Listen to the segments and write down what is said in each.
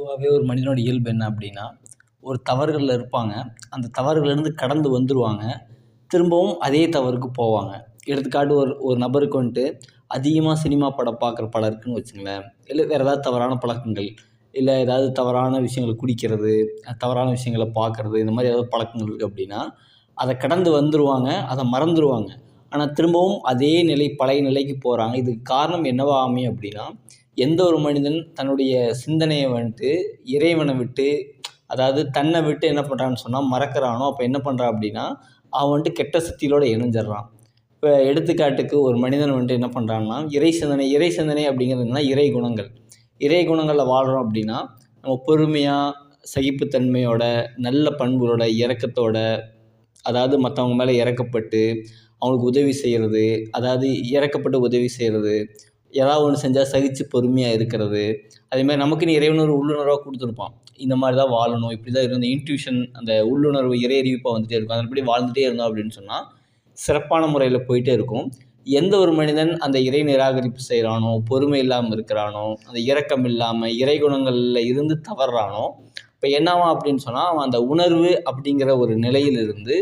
பொதுவாகவே ஒரு மனிதனோட இயல்பு என்ன அப்படின்னா, ஒரு தவறுகள்ல இருப்பாங்க. அந்த தவறுகள்லேருந்து கடந்து வந்துருவாங்க. திரும்பவும் அதே தவறுக்கு போவாங்க. எடுத்துக்காட்டு ஒரு ஒரு நபருக்கு வந்துட்டு அதிகமா சினிமா படம் பார்க்குற பழக்கம் இருக்குன்னு வச்சுங்களேன். இல்ல வேற ஏதாவது தவறான பழக்கங்கள், இல்ல ஏதாவது தவறான விஷயங்கள குடிக்கிறது, தவறான விஷயங்கள பார்க்குறது, இந்த மாரி ஏதாவது பழக்கங்கள் இருக்கு அப்படின்னா, அத கடந்து வந்துருவாங்க. அத மறந்துருவாங்க. ஆனா திரும்பவும் அதே நிலை பழைய நிலைக்கு போறாங்க. இதுக்கு காரணம் என்னவா அமையும் அப்படின்னா, எந்த ஒரு மனிதன் தன்னுடைய சிந்தனைய வந்துட்டு இறைவன விட்டு, அதாவது தன்ன விட்டு என்ன பண்றான்னு சொன்னா மறக்கிறானோ, அப்ப என்ன பண்றான் அப்படின்னா, அவன் வந்துட்டு கெட்ட சக்திகளோட இணைஞ்சிடுறான். இப்ப எடுத்துக்காட்டுக்கு ஒரு மனிதன் வந்துட்டு என்ன பண்றான்னா, இறை சிந்தனை அப்படிங்கிறது என்னன்னா, இறை குணங்கள். இறை குணங்கள்ல வாழ்றோம் அப்படின்னா, நம்ம பொறுமையா, சகிப்புத்தன்மையோட, நல்ல பண்புகளோட, இரக்கத்தோட, அதாவது மத்தவங்க மேல இரக்கப்பட்டு, அவங்களுக்கு உதவி செய்றது, அதாவது இரக்கப்பட்டு உதவி செய்றது, ஏதாவது ஒண்ணு செஞ்சா சகிச்சு பொறுமையா இருக்கிறது. அதேமாரி நமக்குன்னு இறைவன் ஒரு உள்ளுணர்வா குடுத்துருப்பான். இந்த மாரி தான் வாழணும், இப்படி தான் இருக்கணும். இன்ட்யூஷன் அந்த உள்ளுணர்வு இறை அறிவிப்பா வந்துட்டே இருக்கும். அதன்படி வாழ்ந்துட்டே இருந்தோம் அப்படின்னு சொன்னா, சிறப்பான முறையில போயிட்டே இருக்கும். எந்த ஒரு மனிதன் அந்த இறை நிராகரிப்பு செய்றானோ, பொறுமை இல்லாம இருக்கிறானோ, அந்த இரக்கம் இல்லாம இறை குணங்கள்ல இருந்து தவறுறானோ, இப்ப என்னாவான் அப்படின்னு சொன்னா, அவன் அந்த உணர்வு அப்படிங்கிற ஒரு நிலையிலிருந்து,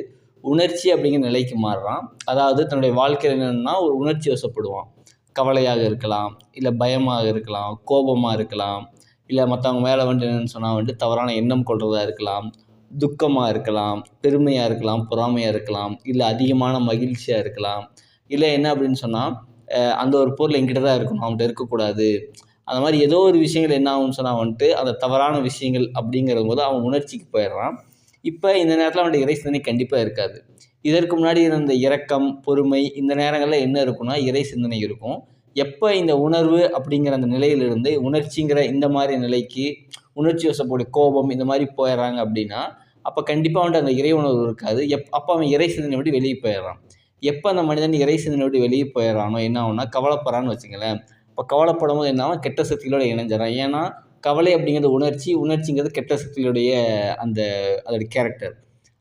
உணர்ச்சி அப்படிங்கிற நிலைக்கு மாறுறான். அதாவது தன்னுடைய வாழ்க்கையில என்னன்னா, ஒரு உணர்ச்சி வசப்படுவான். கவலையாக இருக்கலாம், இல்ல பயமாக இருக்கலாம், கோபமா இருக்கலாம், இல்ல மத்தவங்க மேல வந்துட்டு என்னன்னு சொன்னா வந்துட்டு தவறான எண்ணம் கொள்றதா இருக்கலாம், துக்கமா இருக்கலாம், பெருமையா இருக்கலாம், பொறாமையா இருக்கலாம், இல்ல அதிகமான மகிழ்ச்சியா இருக்கலாம். இல்ல என்ன அப்படின்னு சொன்னா, அந்த ஒரு பொருள் என்கிட்ட தான் இருக்கணும், அவன்ட்ட இருக்கக்கூடாது. அந்த மாரி ஏதோ ஒரு விஷயங்கள் என்ன ஆகும்ன்னு சொன்னா வந்துட்டு, அந்த தவறான விஷயங்கள் அப்படிங்கிறபோது அவன் உணர்ச்சிக்கு போயிடுறான். இப்ப இந்த நேரத்தில அவன்ட்ட இறை சிந்தனை கண்டிப்பா இருக்காது. இதற்கு முன்னாடி இருந்த இரக்கம், பொறுமை இந்த நேரங்கள்ல என்ன இருக்கும்னா, இறை சிந்தனை இருக்கும். எப்ப இந்த உணர்வு அப்படிங்கிற அந்த நிலையிலிருந்து உணர்ச்சிங்கிற இந்த மாரி நிலைக்கு, உணர்ச்சி வசப்படும் கோபம் இந்த மாரி போயிடுறாங்க அப்படின்னா, அப்ப கண்டிப்பா அவன்ட்ட அந்த இறை உணர்வு இருக்காது. அப்ப அவன் இறை சிந்தனைய விட்டு வெளிய போயிடுறான். எப்ப அந்த மனிதன் இறை சிந்தனைய விட்டு வெளிய போயிடுறானோ என்ன ஆகும்னா, கவலைப்படுறான்னு வச்சுக்கங்களேன். அப்ப கவலைப்படும்போது என்ன ஆகும்? கெட்ட சக்திகளோட இணைஞ்சிடுறான். ஏன்னா, கவலை அப்படிங்கிறது உணர்ச்சி, உணர்ச்சிங்கிறது கெட்ட சக்திகளுடைய அந்த அதோட கேரக்டர்.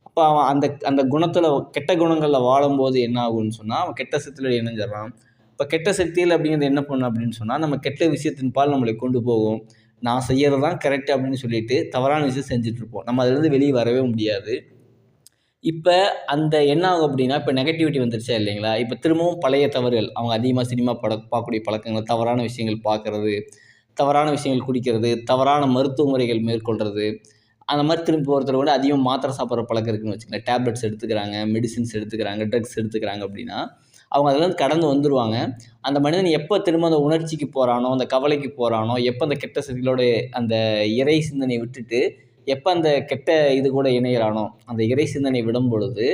அப்ப அவன் அந்த அந்த குணத்துல கெட்ட குணங்கள்ல வாழும்போது என்ன ஆகும்ன்னு சொன்னா, அவன் கெட்ட சக்தியோட இணைஞ்சிடுறான். இப்ப கெட்ட சக்திகள் அப்படிங்கிறது என்ன பண்ணும் அப்படின்னு சொன்னா, நம்ம கெட்ட விஷயத்தின் பால் நம்மளை கொண்டு போகும். நான் செய்யறது தான் கரெக்ட் அப்படின்னு சொல்லிட்டு தவறான விஷயம் செஞ்சுட்டு இருப்போம். நம்ம அதிலிருந்து வெளிய வரவே முடியாது. இப்ப அந்த என்ன ஆகும் அப்படின்னா, இப்ப நெகட்டிவிட்டி வந்துருச்சா இல்லைங்களா? இப்ப திரும்பவும் பழைய தவறுகள், அவங்க அதிகமா சினிமா பார்க்கக்கூடிய பழக்கங்கள், தவறான விஷயங்கள் பார்க்கறது, தவறான விஷயங்கள் குடிக்கிறது, தவறான மருத்துவ முறைகள் மேற்கொள்றது, அந்த மாரி திரும்பி ஒருத்தர் கூட அதிகமா மாத்திரை சாப்பிடுற பழக்கம் இருக்குன்னு வச்சுக்கங்களேன். டேப்லெட்ஸ் எடுத்துக்கிறாங்க, மெடிசின்ஸ் எடுத்துக்கிறாங்க, ட்ரக்ஸ் எடுத்துக்கிறாங்க அப்படின்னா, அவங்க அதிலருந்து கடந்து வந்துருவாங்க. அந்த மனிதன் எப்ப திரும்ப அந்த உணர்ச்சிக்கு போறானோ, அந்த கவலைக்கு போறானோ, எப்ப அந்த கெட்ட சக்திகளோட அந்த இறை சிந்தனைய விட்டுட்டு, எப்ப அந்த கெட்ட இது கூட இணையிறானோ, அந்த இறை சிந்தனை விடும் பொழுது,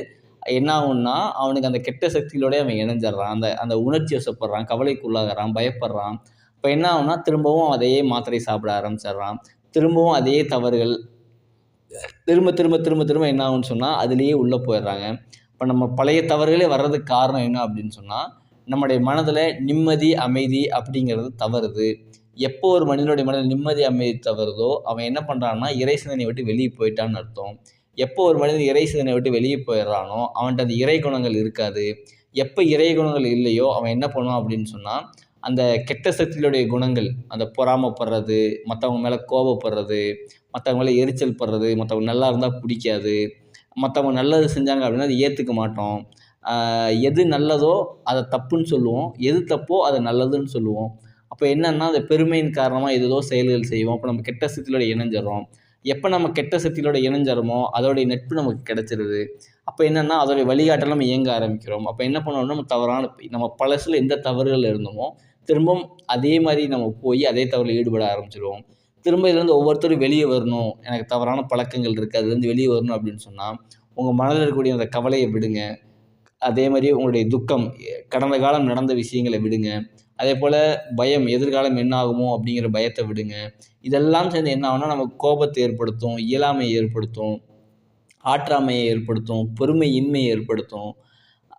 என்ன ஆகும்னா, அவனுக்கு அந்த கெட்ட சக்திகளோடயே அவன் இணைஞ்சிடுறான். அந்த அந்த உணர்ச்சி வசப்படுறான், கவலைக்குள்ளாகுறான், பயப்படுறான். இப்ப என்ன ஆகும்னா, திரும்பவும் அதே மாத்திரை சாப்பிட ஆரம்பிச்சிடுறான். திரும்பவும் அதே தவறுகள், திரும்ப திரும்ப திரும்ப திரும்ப என்ன ஆகும்ன்னு சொன்னா, அதிலேயே உள்ள போயிடுறாங்க. இப்ப நம்ம பழைய தவறுகளே வர்றதுக்கு காரணம் என்ன அப்படின்னு சொன்னா, நம்முடைய மனதுல நிம்மதி, அமைதி அப்படிங்கிறது தவறுது. எப்போ ஒரு மனிதனுடைய மனதில நிம்மதி, அமைதி தவறுதோ, அவன் என்ன பண்றான்னா, இறை சிந்தனைய விட்டு வெளிய போயிட்டான்னு அர்த்தம். எப்போ ஒரு மனிதன் இறை சிந்தனைய விட்டு வெளிய போயிடுறானோ, அவன்ட்ட அந்த இறை குணங்கள் இருக்காது. எப்ப இறை குணங்கள் இல்லையோ, அவன் என்ன பண்ணுவான் அப்படின்னு சொன்னா, அந்த கெட்ட சக்திகளுடைய குணங்கள், அந்த பொறாமைப்படுறது, மத்தவங்க மேல கோபப்படுறது, மத்தவங்க மேல எரிச்சல் படுறது, மத்தவங்க நல்லா இருந்தா புடிக்காது, மத்தவங்க நல்லது செஞ்சாங்க அப்படின்னா, அத ஏத்துக்க மாட்டோம். ஆ எது நல்லதோ அத தப்புன்னு சொல்லுவோம். எது தப்போ அத நல்லதுன்னு சொல்லுவோம். அப்ப என்னன்னா, அந்த பெருமையின் காரணமா ஏதேதோ செயல்கள் செய்வோம். அப்ப நம்ம கெட்ட சக்திகளோட இணைஞ்சிர்றோம். எப்ப நம்ம கெட்ட சக்திகளோட இணைஞ்சறோமோ, அதோடைய நட்பு நமக்கு கிடைச்சிருது. அப்ப என்னன்னா, அதோடைய வழிகாட்டல்ல நம்ம இயங்க ஆரம்பிக்கிறோம். அப்ப என்ன பண்ணுவோம்னா, நம்ம தவறான நம்ம பழசுல எந்த தவறுகள்ல இருந்தோமோ, திரும்பவும் அதே மாரி நம்ம போய் அதே தவறுல ஈடுபட ஆரம்பிச்சுருவோம். திரும்ப இதுலருந்து ஒவ்வொருத்தரும் வெளிய வரணும். எனக்கு தவறான பழக்கங்கள் இருக்கு. அதுலருந்து வெளிய வரணும் அப்படின்னு சொன்னா, உங்க மனதில இருக்கக்கூடிய அந்த கவலைய விடுங்க. அதே மாரி உங்களுடைய துக்கம், கடந்த காலம் நடந்த விஷயங்கள விடுங்க. அதேபோல பயம், எதிர்காலம் என்ன ஆகுமோ அப்படிங்கிற பயத்த விடுங்க. இதெல்லாம் சேர்ந்து என்ன ஆகும்னா, நமக்கு கோபத்த ஏற்படுத்தும், இயலாமைய ஏற்படுத்தும், ஆற்றாமையை ஏற்படுத்தும், பொறுமையின்மைய ஏற்படுத்தும்.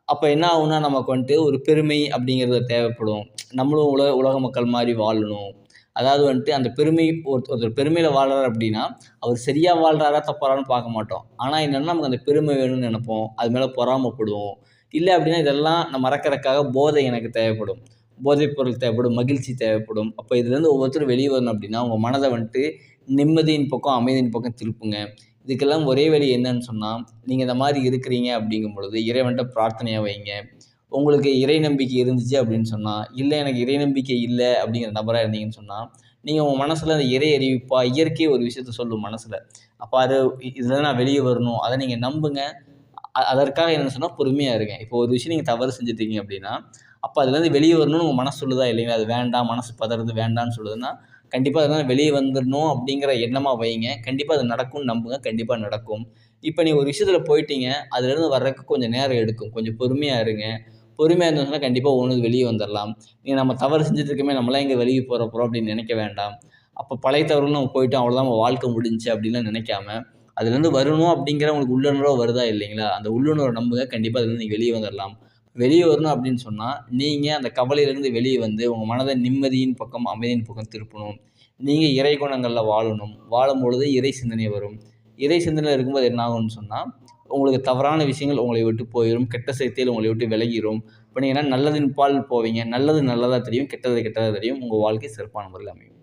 அப்ப என்ன ஆகும்னா, நமக்கு வந்துட்டு ஒரு பெருமை அப்படிங்கிறது தேவைப்படும். நம்மளும் உலக மக்கள் மாரி வாழணும். அதாவது வந்துட்டு அந்த பெருமை ஒருத்தர் பெருமையில வாழ்றாரு அப்படின்னா, அவர் சரியா வாழ்றாரா, தப்பாறான்னு பார்க்க மாட்டோம். ஆனா என்னன்னா, நமக்கு அந்த பெருமை வேணும்னு நெனைப்போம். அது மேல பொறாமைப்படுவோம். இல்ல அப்படின்னா, இதெல்லாம் நான் மறக்கறக்காக போதை எனக்கு தேவைப்படும். போதைப் பொருள் தேவைப்படும், மகிழ்ச்சி தேவைப்படும். அப்ப இதுலேருந்து ஒவ்வொருத்தரும் வெளிய வரணும் அப்படின்னா, உங்க மனத வந்துட்டு நிம்மதியின் பக்கம், அமைதியின் பக்கம் திருப்புங்க. இதுக்கெல்லாம் ஒரே வழி என்னன்னு சொன்னா, நீங்க இந்த மாரி இருக்கிறீங்க அப்படிங்கும் பொழுது, இறைவன்ட்ட பிரார்த்தனையா வைங்க. உங்களுக்கு இறை நம்பிக்கை இருந்துச்சு அப்படின்னு சொன்னா, இல்ல எனக்கு இறை நம்பிக்கை இல்ல அப்படிங்கிற நபரா இருந்தீங்கன்னு சொன்னா, நீங்க உங்க மனசுல அந்த இறை அறிவிப்பா, இயற்கை ஒரு விஷயத்த சொல்லும் மனசுல. அப்ப அது இதுல நான் வெளிய வரணும். அத நீங்க நம்புங்க. அதற்காக என்னன்னு சொன்னா பொறுமையா இருங்க. இப்போ ஒரு விஷயம் நீங்க தவறு செஞ்சுட்டீங்க அப்படின்னா, அப்ப அதுலேருந்து வெளிய வரணும்னு உங்க மனசு சொல்லுதா இல்லைங்களா? அது வேண்டாம், மனசு பதறுது வேண்டான்னு சொல்லுதுன்னா, கண்டிப்பா அதுலருந்து வெளிய வந்துரணும் அப்படிங்கிற எண்ணமா வைங்க. கண்டிப்பா அது நடக்கும்னு நம்புங்க. கண்டிப்பா நடக்கும். இப்ப நீங்க ஒரு விஷயத்துல போயிட்டீங்க, அதுலேருந்து வர்றதுக்கு கொஞ்சம் நேரம் எடுக்கும். கொஞ்சம் பொறுமையா இருங்க. பொறுமையா இருந்தோம்னா கண்டிப்பா ஒண்ணுது வெளிய வந்துரலாம். நீங்க நம்ம தவறு செஞ்சுட்டு இருக்கோமே, நம்மலாம் எங்க வெளிய போறோம் அப்படின்னு நெனைக்க வேண்டாம். அப்ப பழைய தவறுன்னு நம்ம போயிட்டோம், அவ்வளோதான் நம்ம வாழ்க்கை முடிஞ்சுச்சு அப்படின்லாம் நெனைக்காம, அதுலேருந்து வரணும் அப்படிங்கிற உங்களுக்கு உள்ளுணர்வா வருதா இல்லைங்களா? அந்த உள்ளுணர்வ நம்புங்க. கண்டிப்பா அதுலருந்து நீங்க வெளிய வந்துரலாம். வெளிய வரணும் அப்படின்னு சொன்னா, நீங்க அந்த கவலையிலிருந்து வெளிய வந்து, உங்க மனத நிம்மதியின் பக்கம், அமைதியின் பக்கம் திருப்பணும். நீங்க இறை குணங்கள்ல வாழணும். வாழும்பொழுது இறை சிந்தனை வரும். இறை சிந்தனையில இருக்கும்போது என்ன ஆகும்னு சொன்னா, உங்களுக்கு தவறான விஷயங்கள் உங்களை விட்டு போயிரும். கெட்ட செயற்கைகள் உங்களை விட்டு விலகிரும். இப்ப நீங்க நல்லதின் பால் போவீங்க. நல்லது நல்லதா தெரியும். கெட்டது கெட்டதா தெரியும். உங்க வாழ்க்கை சிறப்பான முறையில் அமையும்.